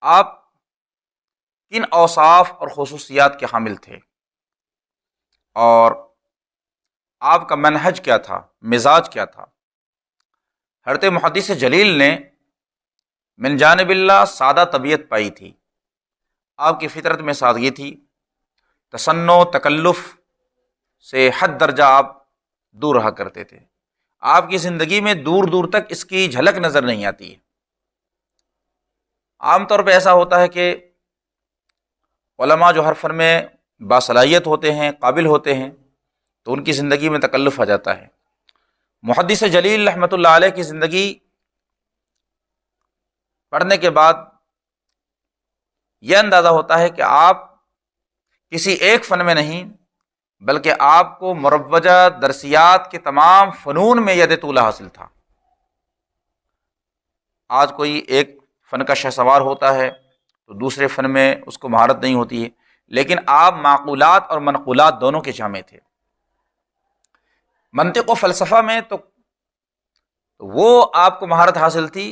آپ کن اوصاف اور خصوصیات کے حامل تھے، اور آپ کا منہج کیا تھا، مزاج کیا تھا؟ حضرت محدث جلیل نے من جانب اللہ سادہ طبیعت پائی تھی، آپ کی فطرت میں سادگی تھی، تصنع تکلف سے حد درجہ آپ دور رہا کرتے تھے، آپ کی زندگی میں دور دور تک اس کی جھلک نظر نہیں آتی ہے۔ عام طور پہ ایسا ہوتا ہے کہ علماء جو ہر فن میں باصلاحیت ہوتے ہیں، قابل ہوتے ہیں، تو ان کی زندگی میں تکلف آ جاتا ہے۔ محدث جلیل رحمۃ اللہ علیہ کی زندگی پڑھنے کے بعد یہ اندازہ ہوتا ہے کہ آپ کسی ایک فن میں نہیں بلکہ آپ کو مروجہ درسیات کے تمام فنون میں ید طولہ حاصل تھا۔ آج کوئی ایک فن کا شہسوار ہوتا ہے تو دوسرے فن میں اس کو مہارت نہیں ہوتی ہے، لیکن آپ معقولات اور منقولات دونوں کے جامع تھے۔ منطق و فلسفہ میں تو وہ آپ کو مہارت حاصل تھی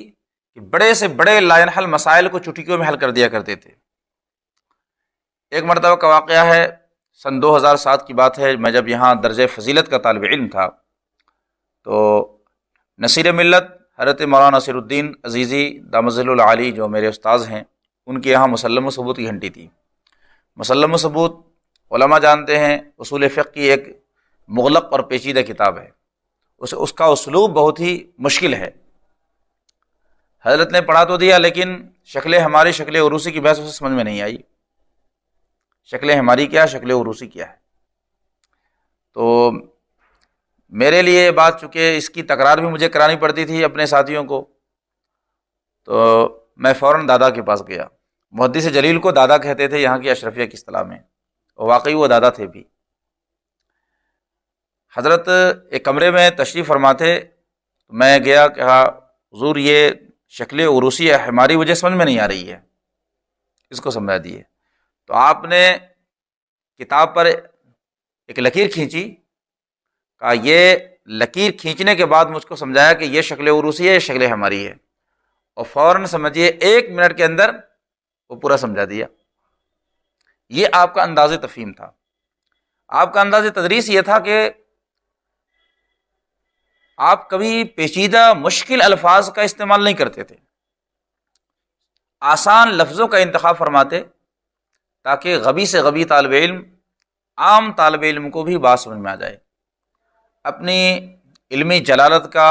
کہ بڑے سے بڑے لا ينحل مسائل کو چٹکیوں میں حل کر دیا کرتے تھے۔ ایک مرتبہ کا واقعہ ہے، سن 2007 کی بات ہے، میں جب یہاں درجہ فضیلت کا طالب علم تھا تو نصیر ملت حضرت مولانا نصیر الدین عزیزی دامت ظلہ العالی جو میرے استاذ ہیں، ان کے یہاں مسلم و ثبوت کی گھنٹی تھی۔ مسلم و ثبوت علماء جانتے ہیں اصول فقہ کی ایک مغلق اور پیچیدہ کتاب ہے، اس کا اسلوب بہت ہی مشکل ہے۔ حضرت نے پڑھا تو دیا لیکن ہماری شکل عروسی کی بحث اسے سمجھ میں نہیں آئی، شکل ہماری کیا ہے، شکل عروسی کیا ہے۔ تو میرے لیے یہ بات، چونکہ اس کی تکرار بھی مجھے کرانی پڑتی تھی اپنے ساتھیوں کو، تو میں فوراً دادا کے پاس گیا۔ محدث جلیل کو دادا کہتے تھے یہاں کی اشرفیہ کی اصطلاح میں، اور واقعی وہ دادا تھے بھی۔ حضرت ایک کمرے میں تشریف فرما تھے، میں گیا، کہا حضور یہ شکل عروسی ہماری وجہ سمجھ میں نہیں آ رہی ہے، اس کو سمجھا دیے۔ تو آپ نے کتاب پر ایک لکیر کھینچی، کہا یہ لکیر کھینچنے کے بعد مجھ کو سمجھایا کہ یہ شکل عروسی ہے، یہ شکل ہماری ہے، اور فوراً سمجھیے 1 منٹ کے اندر وہ پورا سمجھا دیا۔ یہ آپ کا انداز تفہیم تھا۔ آپ کا انداز تدریس یہ تھا کہ آپ کبھی پیچیدہ مشکل الفاظ کا استعمال نہیں کرتے تھے، آسان لفظوں کا انتخاب فرماتے تاکہ غبی سے غبی طالب علم، عام طالب علم کو بھی بات سمجھ میں آ جائے۔ اپنی علمی جلالت کا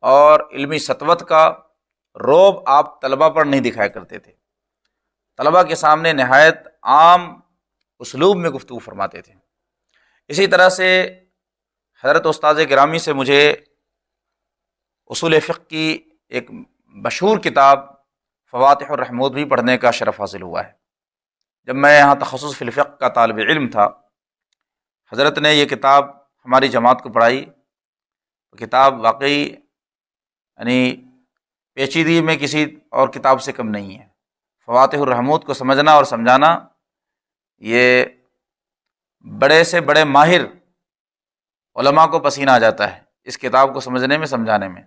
اور علمی سطوت کا روب آپ طلبہ پر نہیں دکھایا کرتے تھے، طلبہ کے سامنے نہایت عام اسلوب میں گفتگو فرماتے تھے۔ اسی طرح سے حضرت استاذ گرامی سے مجھے اصول فقہ کی ایک مشہور کتاب فواتح الرحمود بھی پڑھنے کا شرف حاصل ہوا ہے۔ جب میں یہاں تخصص فی الفقہ کا طالب علم تھا، حضرت نے یہ کتاب ہماری جماعت کو پڑھائی۔ کتاب واقعی یعنی پیچیدگی میں کسی اور کتاب سے کم نہیں ہے۔ فواتح الرحمود کو سمجھنا اور سمجھانا یہ بڑے سے بڑے ماہر علماء کو پسینہ آ جاتا ہے اس کتاب کو سمجھنے میں، سمجھانے میں،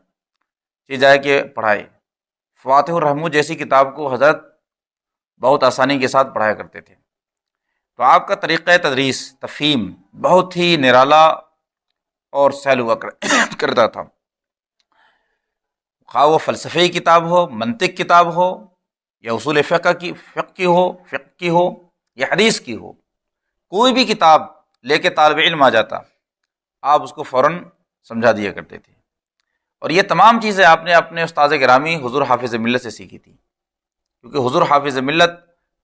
چیز جائے کہ پڑھائے۔ فواتح الرحمود جیسی کتاب کو حضرت بہت آسانی کے ساتھ پڑھایا کرتے تھے۔ تو آپ کا طریقہ تدریس، تفہیم بہت ہی نرالا اور سہل ہوا کرتا تھا، خواہ وہ فلسفی کتاب ہو، منطق کتاب ہو، یا اصول فقہ کی ہو یا حدیث کی ہو، کوئی بھی کتاب لے کے طالب علم آ جاتا، آپ اس کو فوراً سمجھا دیا کرتے تھے۔ اور یہ تمام چیزیں آپ نے اپنے استاذ گرامی حضور حافظ ملت سے سیکھی تھی، کیونکہ حضور حافظ ملت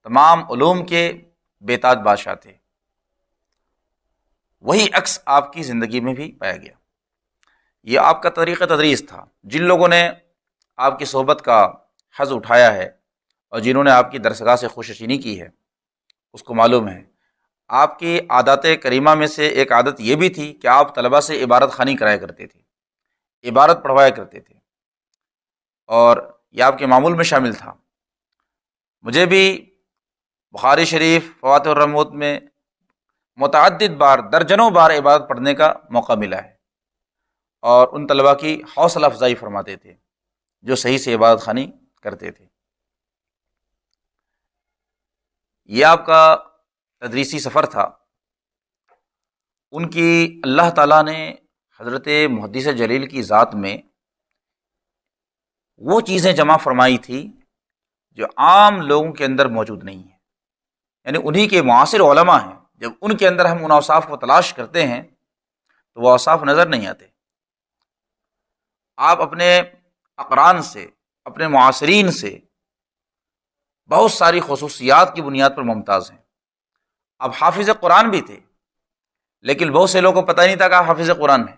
تمام علوم کے بے تاج بادشاہ تھے۔ وہی عکس آپ کی زندگی میں بھی پایا گیا۔ یہ آپ کا طریقہ تدریس تھا۔ جن لوگوں نے آپ کی صحبت کا حظ اٹھایا ہے اور جنہوں نے آپ کی درسگاہ سے خوشنشینی کی ہے، اس کو معلوم ہے آپ کی عادات کریمہ میں سے ایک عادت یہ بھی تھی کہ آپ طلبہ سے عبارت خوانی کرایا کرتے تھے، عبارت پڑھوایا کرتے تھے، اور یہ آپ کے معمول میں شامل تھا۔ مجھے بھی بخاری شریف، فواتح الرحمود میں متعدد بار، درجنوں بار عبارت پڑھنے کا موقع ملا ہے، اور ان طلباء کی حوصلہ افزائی فرماتے تھے جو صحیح سے عبادت خوانی کرتے تھے۔ یہ آپ کا تدریسی سفر تھا، ان کی اللہ تعالیٰ نے حضرت محدث جلیل کی ذات میں وہ چیزیں جمع فرمائی تھی جو عام لوگوں کے اندر موجود نہیں ہیں، یعنی انہی کے معاصر علماء ہیں، جب ان کے اندر ہم ان اوصاف کو تلاش کرتے ہیں تو وہ اوصاف نظر نہیں آتے۔ آپ اپنے اقران سے، اپنے معاصرین سے بہت ساری خصوصیات کی بنیاد پر ممتاز ہیں۔ اب حافظ قرآن بھی تھے، لیکن بہت سے لوگوں کو پتہ ہی نہیں تھا کہ آپ حافظ قرآن ہیں۔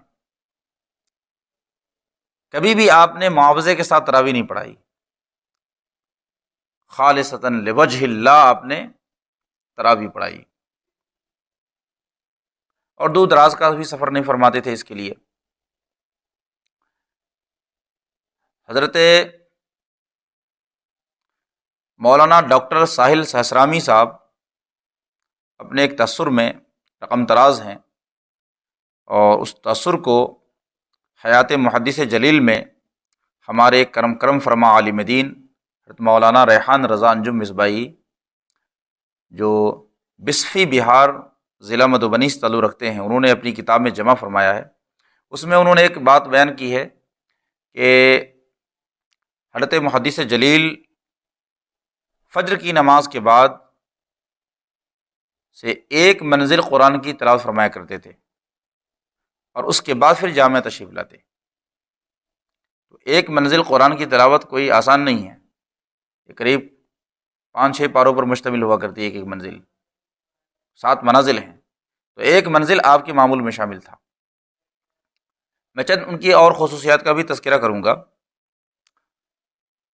کبھی بھی آپ نے معاوضے کے ساتھ تراویح نہیں پڑھائی، خالصتاً لوجہ اللہ آپ نے تراویح پڑھائی، اور دور دراز کا بھی سفر نہیں فرماتے تھے اس کے لیے۔ حضرت مولانا ڈاکٹر ساحل سہسرامی صاحب اپنے ایک تاثر میں رقم تراز ہیں، اور اس تاثر کو حیات محدث جلیل میں ہمارے ایک کرم فرما عالم دین حضرت مولانا ریحان رضا انجم مصباحی، جو بسفی بہار ضلع مدھوبنی سے تعلق رکھتے ہیں، انہوں نے اپنی کتاب میں جمع فرمایا ہے۔ اس میں انہوں نے ایک بات بیان کی ہے کہ حضرت محدث جلیل فجر کی نماز کے بعد سے ایک منزل قرآن کی تلاوت فرمایا کرتے تھے، اور اس کے بعد پھر جامع تشریف لاتے۔ تو ایک منزل قرآن کی تلاوت کوئی آسان نہیں ہے، یہ قریب 5-6 پاروں پر مشتمل ہوا کرتی ہے، ایک منزل 7 منازل ہیں، تو ایک منزل آپ کے معمول میں شامل تھا۔ میں چند ان کی اور خصوصیات کا بھی تذکرہ کروں گا۔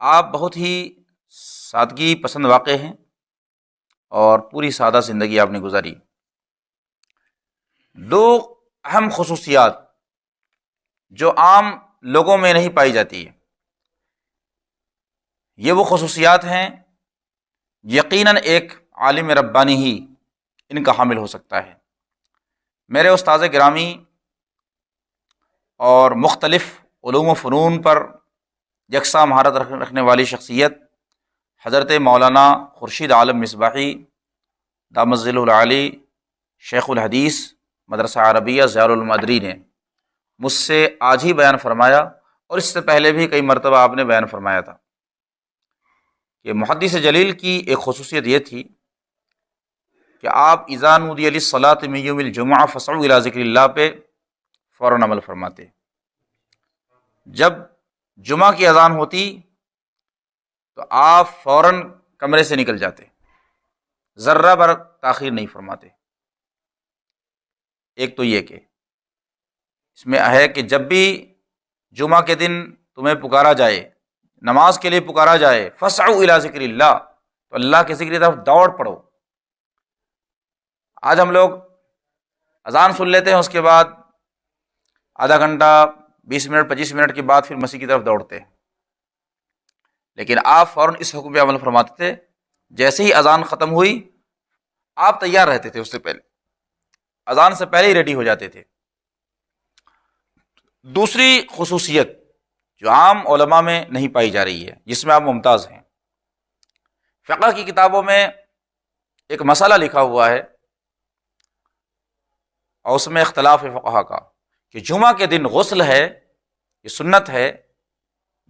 آپ بہت ہی سادگی پسند واقع ہیں، اور پوری سادہ زندگی آپ نے گزاری۔ 2 اہم خصوصیات جو عام لوگوں میں نہیں پائی جاتی ہے، یہ وہ خصوصیات ہیں یقیناً ایک عالم ربانی ہی ان کا حامل ہو سکتا ہے۔ میرے استاذ گرامی اور مختلف علوم و فنون پر یکساں مہارت رکھنے والی شخصیت حضرت مولانا خورشید عالم مصباحی دامت ظلہ العالی، شیخ الحدیث مدرسہ عربیہ ضیاء المدری نے مجھ سے آج ہی بیان فرمایا، اور اس سے پہلے بھی کئی مرتبہ آپ نے بیان فرمایا تھا، کہ محدث جلیل کی ایک خصوصیت یہ تھی کہ آپ اذا نودی للصلاۃ من یوم الجمعہ فاسعوا الی ذکر اللہ پہ فوراً عمل فرماتے۔ جب جمعہ کی اذان ہوتی تو آپ فوراً کمرے سے نکل جاتے، ذرہ بر تاخیر نہیں فرماتے۔ ایک تو یہ کہ اس میں ہے کہ جب بھی جمعہ کے دن تمہیں پکارا جائے، نماز کے لیے پکارا جائے، فاسعوا الی ذکر اللہ، تو اللہ کے ذکر کی طرف دوڑ پڑو۔ آج ہم لوگ اذان سن لیتے ہیں، اس کے بعد آدھا گھنٹہ 20 منٹ 25 منٹ کے بعد پھر مسجد کی طرف دوڑتے ہیں، لیکن آپ فوراً اس حکم پہ عمل فرماتے تھے۔ جیسے ہی اذان ختم ہوئی آپ تیار رہتے تھے، اس سے پہلے اذان سے پہلے ہی ریڈی ہو جاتے تھے۔ دوسری خصوصیت جو عام علماء میں نہیں پائی جا رہی ہے، جس میں آپ ممتاز ہیں، فقہ کی کتابوں میں ایک مسئلہ لکھا ہوا ہے، اور اس میں اختلاف ہے فقہا کا، کہ جمعہ کے دن غسل ہے، یہ سنت ہے،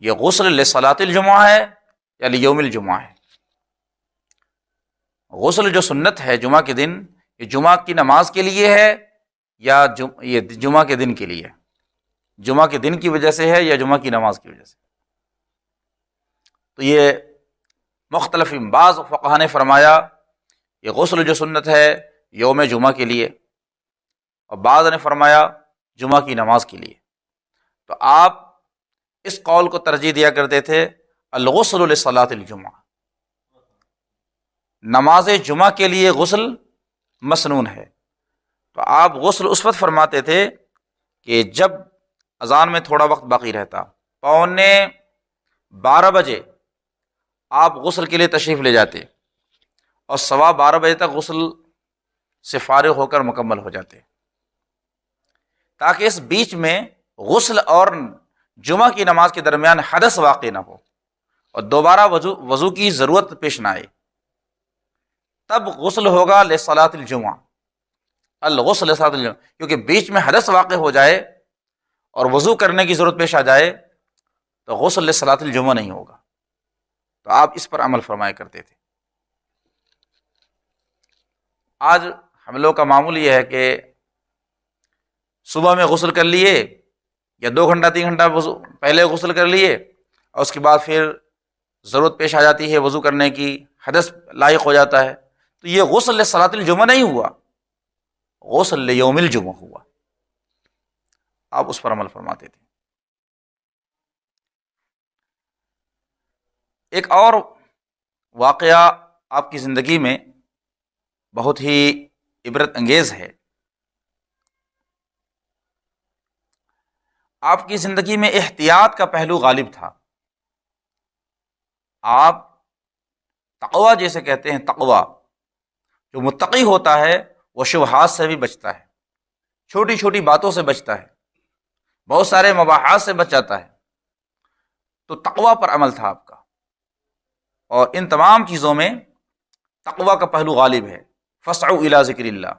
یہ غسل لصلاۃ الجمعہ ہے یا لیوم الجمعہ ہے۔ غسل جو سنت ہے جمعہ کے دن، یہ جمعہ کی نماز کے لیے ہے یا یہ جمعہ کے دن کے لیے ہے، جمعہ کے دن کی وجہ سے ہے یا جمعہ کی نماز کی وجہ سے؟ تو یہ مختلف بعض فقہا نے فرمایا یہ غسل جو سنت ہے یوم جمعہ کے لیے، اور بعض نے فرمایا جمعہ کی نماز کے لیے۔ تو آپ اس قول کو ترجیح دیا کرتے تھے الغسل لصلاۃ الجمعہ، نماز جمعہ کے لیے غسل مسنون ہے۔ تو آپ غسل اس وقت فرماتے تھے کہ جب اذان میں تھوڑا وقت باقی رہتا، 11:45 بجے آپ غسل کے لیے تشریف لے جاتے، اور 12:15 بجے تک غسل سے فارغ ہو کر مکمل ہو جاتے، تاکہ اس بیچ میں غسل اور جمعہ کی نماز کے درمیان حدث واقع نہ ہو، اور دوبارہ وضو کی ضرورت پیش نہ آئے۔ تب غسل ہوگا لصلاۃ الجمعہ، الغسل لصلاۃ الجمعہ، کیونکہ بیچ میں حدث واقع ہو جائے اور وضو کرنے کی ضرورت پیش آ جائے تو غسل لصلاۃ الجمعہ نہیں ہوگا۔ تو آپ اس پر عمل فرمایا کرتے تھے۔ آج ہم لوگ کا معمول یہ ہے کہ صبح میں غسل کر لیے یا 2 گھنٹہ 3 گھنٹہ پہلے غسل کر لیے، اور اس کے بعد پھر ضرورت پیش آ جاتی ہے وضو کرنے کی، حدث لاحق ہو جاتا ہے، تو یہ غسل لصلاۃ الجمعہ نہیں ہوا، غسل لیوم الجمعہ ہوا۔ آپ اس پر عمل فرماتے تھے۔ ایک اور واقعہ آپ کی زندگی میں بہت ہی عبرت انگیز ہے۔ آپ کی زندگی میں احتیاط کا پہلو غالب تھا۔ آپ تقوی جیسے کہتے ہیں، تقوی، جو متقی ہوتا ہے وہ شبہات سے بھی بچتا ہے، چھوٹی چھوٹی باتوں سے بچتا ہے، بہت سارے مباحات سے بچ جاتا ہے۔ تو تقوی پر عمل تھا آپ کا، اور ان تمام چیزوں میں تقوی کا پہلو غالب ہے۔ فاسعوا الی ذکر اللہ،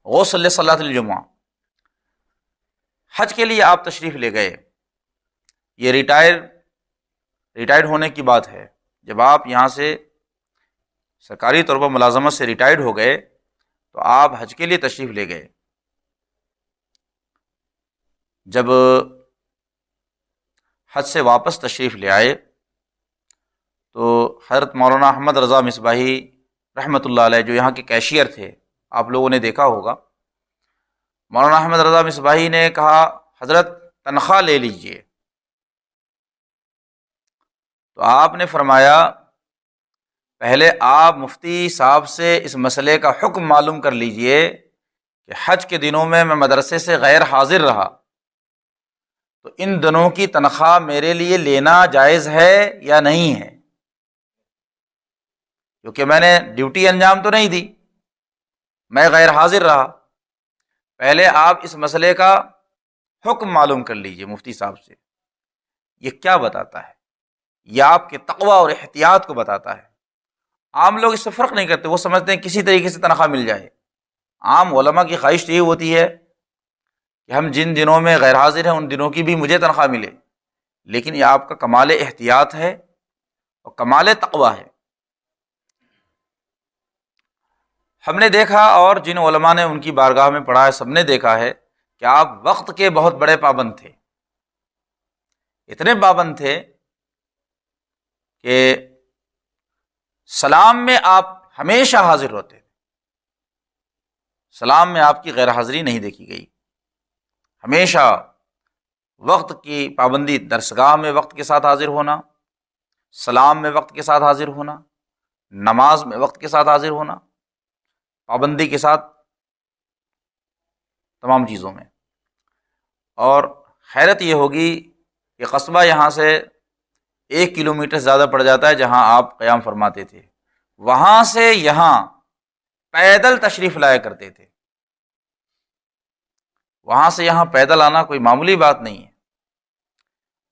غسل لصلاۃ الجمعہ۔ حج کے لیے آپ تشریف لے گئے، یہ ریٹائرڈ ہونے کی بات ہے۔ جب آپ یہاں سے سرکاری طور پر ملازمت سے ریٹائرڈ ہو گئے تو آپ حج کے لیے تشریف لے گئے۔ جب حج سے واپس تشریف لے آئے تو حضرت مولانا احمد رضا مصباحی رحمۃ اللہ علیہ، جو یہاں کے کیشیئر تھے، آپ لوگوں نے دیکھا ہوگا، مولانا احمد رضا مصباحی نے کہا حضرت تنخواہ لے لیجئے۔ تو آپ نے فرمایا پہلے آپ مفتی صاحب سے اس مسئلے کا حکم معلوم کر لیجئے کہ حج کے دنوں میں مدرسے سے غیر حاضر رہا تو ان دنوں کی تنخواہ میرے لیے لینا جائز ہے یا نہیں ہے، کیونکہ میں نے ڈیوٹی انجام تو نہیں دی، میں غیر حاضر رہا۔ پہلے آپ اس مسئلے کا حکم معلوم کر لیجئے مفتی صاحب سے۔ یہ کیا بتاتا ہے؟ یہ آپ کے تقوی اور احتیاط کو بتاتا ہے۔ عام لوگ اس سے فرق نہیں کرتے، وہ سمجھتے ہیں کسی طریقے سے تنخواہ مل جائے۔ عام علماء کی خواہش یہ ہوتی ہے کہ ہم جن دنوں میں غیر حاضر ہیں ان دنوں کی بھی مجھے تنخواہ ملے، لیکن یہ آپ کا کمال احتیاط ہے اور کمال تقوی ہے۔ ہم نے دیکھا، اور جن علماء نے ان کی بارگاہ میں پڑھا ہے سب نے دیکھا ہے کہ آپ وقت کے بہت بڑے پابند تھے، اتنے پابند تھے کہ سلام میں آپ ہمیشہ حاضر ہوتے تھے، سلام میں آپ کی غیر حاضری نہیں دیکھی گئی، ہمیشہ وقت کی پابندی، درسگاہ میں وقت کے ساتھ حاضر ہونا، سلام میں وقت کے ساتھ حاضر ہونا، نماز میں وقت کے ساتھ حاضر ہونا، پابندی کے ساتھ تمام چیزوں میں۔ اور حیرت یہ ہوگی کہ قصبہ یہاں سے 1 کلومیٹر زیادہ پڑ جاتا ہے جہاں آپ قیام فرماتے تھے، وہاں سے یہاں پیدل تشریف لایا کرتے تھے، وہاں سے یہاں پیدل آنا کوئی معمولی بات نہیں ہے۔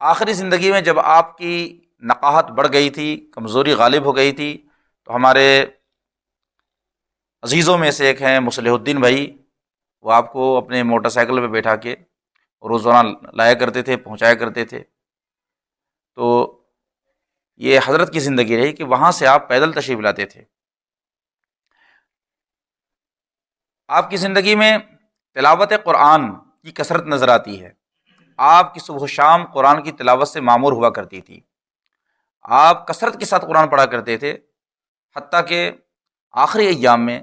آخری زندگی میں جب آپ کی نقاہت بڑھ گئی تھی، کمزوری غالب ہو گئی تھی، تو ہمارے عزیزوں میں سے ایک ہیں مصلح الدین بھائی، وہ آپ کو اپنے موٹر سائیکل پہ بیٹھا کے روزانہ لایا کرتے تھے، پہنچایا کرتے تھے۔ تو یہ حضرت کی زندگی رہی کہ وہاں سے آپ پیدل تشریف لاتے تھے۔ آپ کی زندگی میں تلاوت قرآن کی کثرت نظر آتی ہے، آپ کی صبح و شام قرآن کی تلاوت سے معمور ہوا کرتی تھی، آپ کثرت کے ساتھ قرآن پڑھا کرتے تھے، حتیٰ کہ آخری ایام میں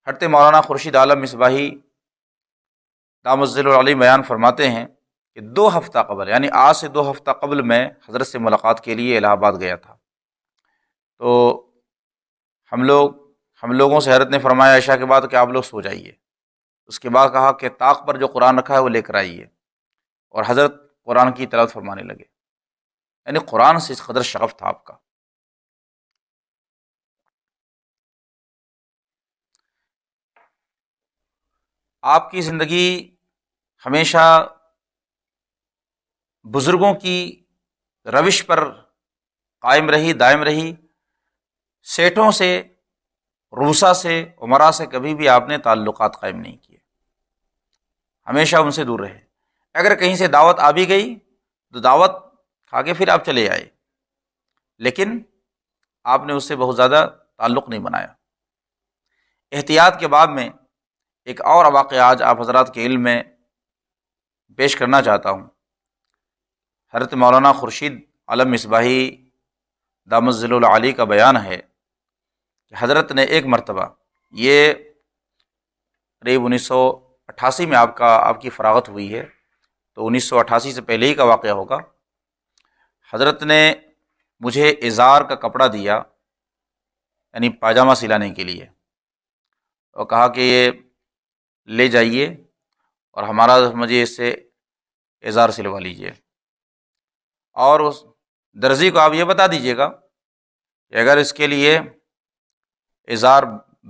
حضرت مولانا خورشید عالم مصباحی دامت ظل العلی بیان فرماتے ہیں کہ 2 ہفتہ قبل، یعنی آج سے 2 ہفتہ قبل میں حضرت سے ملاقات کے لیے الہ آباد گیا تھا۔ تو ہم لوگوں سے حضرت نے فرمایا عشاء کے بعد کہ آپ لوگ سو جائیے، اس کے بعد کہا کہ طاق پر جو قرآن رکھا ہے وہ لے کر آئیے، اور حضرت قرآن کی تلاوت فرمانے لگے۔ یعنی قرآن سے اس قدر شغف تھا آپ کا۔ آپ کی زندگی ہمیشہ بزرگوں کی روش پر قائم رہی، دائم رہی، سیٹوں سے روسا سے، عمرا سے کبھی بھی آپ نے تعلقات قائم نہیں کیے، ہمیشہ ان سے دور رہے۔ اگر کہیں سے دعوت آ بھی گئی تو دعوت کھا کے پھر آپ چلے آئے، لیکن آپ نے اس سے بہت زیادہ تعلق نہیں بنایا۔ احتیاط کے باب میں ایک اور واقعہ آج آپ حضرات کے علم میں پیش کرنا چاہتا ہوں۔ حضرت مولانا خورشید عالم مصباحی دامت ظل العالی کا بیان ہے کہ حضرت نے ایک مرتبہ، یہ قریب 1988 میں آپ کی فراغت ہوئی ہے، تو 1988 سے پہلے ہی کا واقعہ ہوگا۔ حضرت نے مجھے ازار کا کپڑا دیا، یعنی پاجامہ سلانے کے لیے، اور کہا کہ یہ لے جائیے اور مجھے اس سے ازار سلوا لیجیے، اور اس درزی کو آپ یہ بتا دیجیے گا کہ اگر اس کے لیے ازار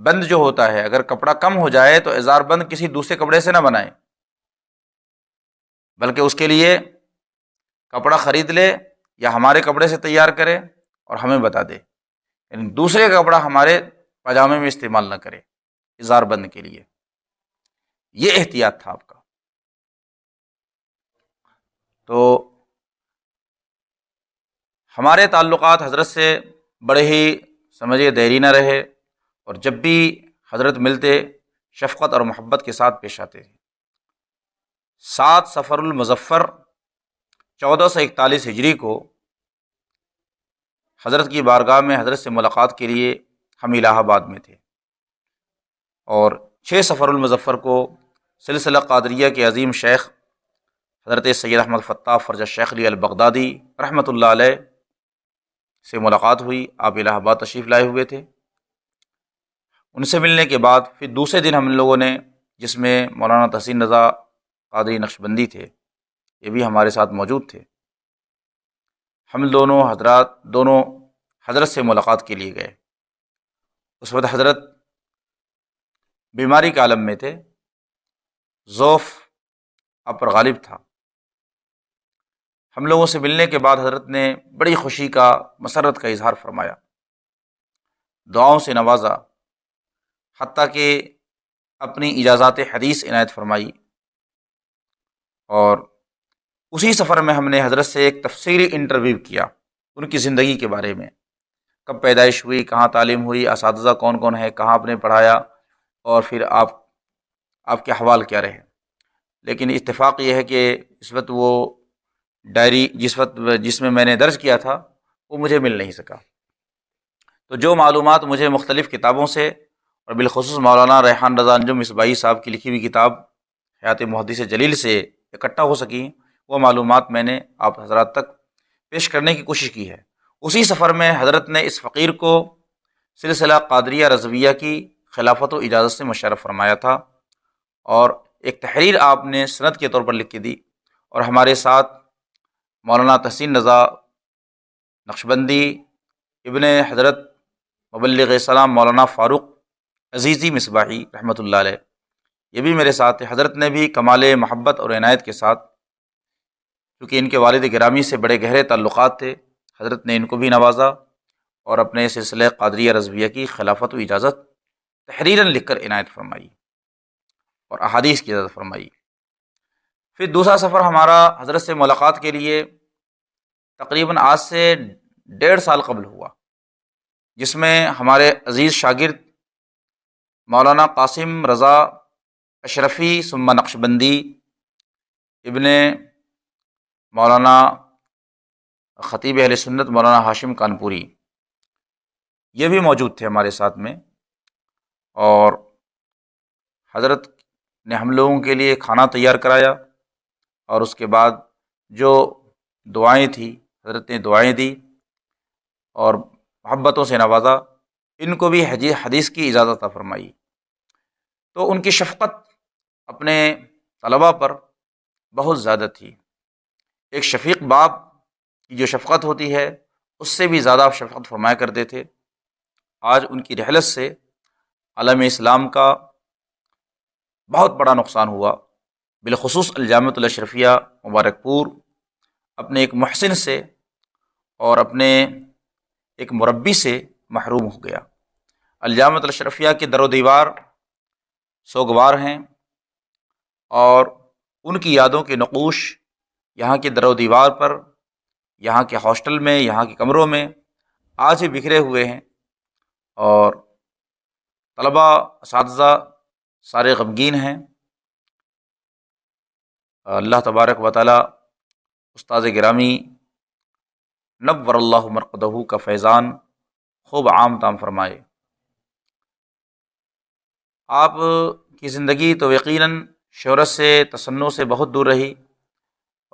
بند جو ہوتا ہے، اگر کپڑا کم ہو جائے تو ازار بند کسی دوسرے کپڑے سے نہ بنائے، بلکہ اس کے لیے کپڑا خرید لے یا ہمارے کپڑے سے تیار کرے اور ہمیں بتا دے، یعنی دوسرے کا کپڑا ہمارے پاجامے میں استعمال نہ کرے ازار بند کے لیے۔ یہ احتیاط تھا آپ کا۔ تو ہمارے تعلقات حضرت سے بڑے ہی سمجھے دیرینہ رہے، اور جب بھی حضرت ملتے شفقت اور محبت کے ساتھ پیش آتے ہیں۔ 7 صفر المظفر 1441 ہجری کو حضرت کی بارگاہ میں حضرت سے ملاقات کے لیے ہم الہ آباد میں تھے، اور 6 صفر المظفر کو سلسلہ قادریہ کے عظیم شیخ حضرت سید احمد فتاح فرج شیخ علی البغدادی رحمۃ اللہ علیہ سے ملاقات ہوئی۔ آپ الہ آباد تشریف لائے ہوئے تھے۔ ان سے ملنے کے بعد پھر دوسرے دن ہم لوگوں نے، جس میں مولانا تحسین رضا قادری نقشبندی تھے، یہ بھی ہمارے ساتھ موجود تھے، ہم دونوں حضرت سے ملاقات کے لیے گئے۔ اس وقت حضرت بیماری کے عالم میں تھے، ذوف آپ پر غالب تھا۔ ہم لوگوں سے ملنے کے بعد حضرت نے بڑی خوشی کا، مسرت کا اظہار فرمایا، دعاؤں سے نوازا، حتیٰ کہ اپنی اجازات حدیث عنایت فرمائی۔ اور اسی سفر میں ہم نے حضرت سے ایک تفصیلی انٹرویو کیا ان کی زندگی کے بارے میں، کب پیدائش ہوئی، کہاں تعلیم ہوئی، اساتذہ کون کون ہیں، کہاں آپ نے پڑھایا، اور پھر آپ کے احوال کیا رہے۔ لیکن اتفاق یہ ہے کہ اس وقت وہ ڈائری جس میں میں نے درج کیا تھا وہ مجھے مل نہیں سکا۔ تو جو معلومات مجھے مختلف کتابوں سے، اور بالخصوص مولانا ریحان رضا انجم مصباحی صاحب کی لکھی ہوئی کتاب حیات محدث جلیل سے اکٹھا ہو سکیں، وہ معلومات میں نے آپ حضرات تک پیش کرنے کی کوشش کی ہے۔ اسی سفر میں حضرت نے اس فقیر کو سلسلہ قادریہ رضویہ کی خلافت و اجازت سے مشرف فرمایا تھا، اور ایک تحریر آپ نے سند کے طور پر لکھ کے دی، اور ہمارے ساتھ مولانا تحسین رضا نقشبندی، ابن حضرت مبلغ سلام مولانا فاروق عزیزی مصباحی رحمۃ اللہ علیہ، یہ بھی میرے ساتھ ہے۔ حضرت نے بھی کمال محبت اور عنایت کے ساتھ، کیونکہ ان کے والد گرامی سے بڑے گہرے تعلقات تھے، حضرت نے ان کو بھی نوازا اور اپنے سلسلہ قادریہ رضویہ کی خلافت و اجازت تحریراً لکھ کر عنایت فرمائی اور احادیث کی اجازت فرمائی۔ پھر دوسرا سفر ہمارا حضرت سے ملاقات کے لیے تقریباً آج سے 1.5 سال قبل ہوا، جس میں ہمارے عزیز شاگرد مولانا قاسم رضا اشرفی ثم نقشبندی، ابن مولانا خطیب اہل سنت مولانا ہاشم کانپوری، یہ بھی موجود تھے ہمارے ساتھ میں، اور حضرت نے ہم لوگوں کے لیے کھانا تیار کرایا، اور اس کے بعد جو دعائیں تھیں حضرت نے دعائیں دی اور محبتوں سے نوازا، ان کو بھی حدیث کی اجازت عطا فرمائی۔ تو ان کی شفقت اپنے طلباء پر بہت زیادہ تھی۔ ایک شفیق باپ کی جو شفقت ہوتی ہے اس سے بھی زیادہ شفقت فرمایا کرتے تھے۔ آج ان کی رحلت سے عالم اسلام کا بہت بڑا نقصان ہوا، بالخصوص الجامعۃ الاشرفیہ مبارک پور اپنے ایک محسن سے اور اپنے ایک مربی سے محروم ہو گیا۔ الجامعۃ الاشرفیہ کے در و دیوار سوگوار ہیں، اور ان کی یادوں کے نقوش یہاں کے در و دیوار پر، یہاں کے ہاسٹل میں، یہاں کے کمروں میں آج بھی بکھرے ہوئے ہیں، اور طلباء اساتذہ سارے غمگین ہیں۔ اللہ تبارک و تعالی استاد گرامی نور اللہ مرقدہ کا فیضان خوب عام تام فرمائے۔ آپ کی زندگی تو یقیناً شہرت سے، تصنع سے بہت دور رہی،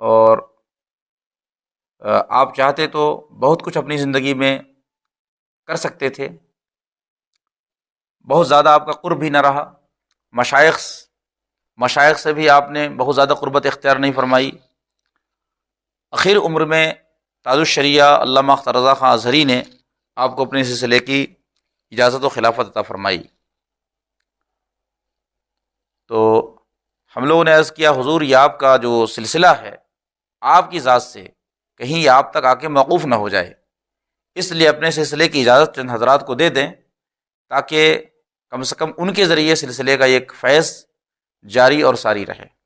اور آپ چاہتے تو بہت کچھ اپنی زندگی میں کر سکتے تھے، بہت زیادہ آپ کا قرب بھی نہ رہا، مشائخ سے بھی آپ نے بہت زیادہ قربت اختیار نہیں فرمائی۔ اخیر عمر میں تاج الشریعہ علامہ اختر رضا خان ازہری نے آپ کو اپنے سلسلے کی اجازت و خلافت عطا فرمائی۔ تو ہم لوگوں نے عرض کیا حضور یہ آپ کا جو سلسلہ ہے آپ کی ذات سے کہیں یہ آپ تک آ کے موقوف نہ ہو جائے، اس لیے اپنے سلسلے کی اجازت چند حضرات کو دے دیں، تاکہ کم سے کم ان کے ذریعے سلسلے کا ایک فیض جاری اور ساری رہے۔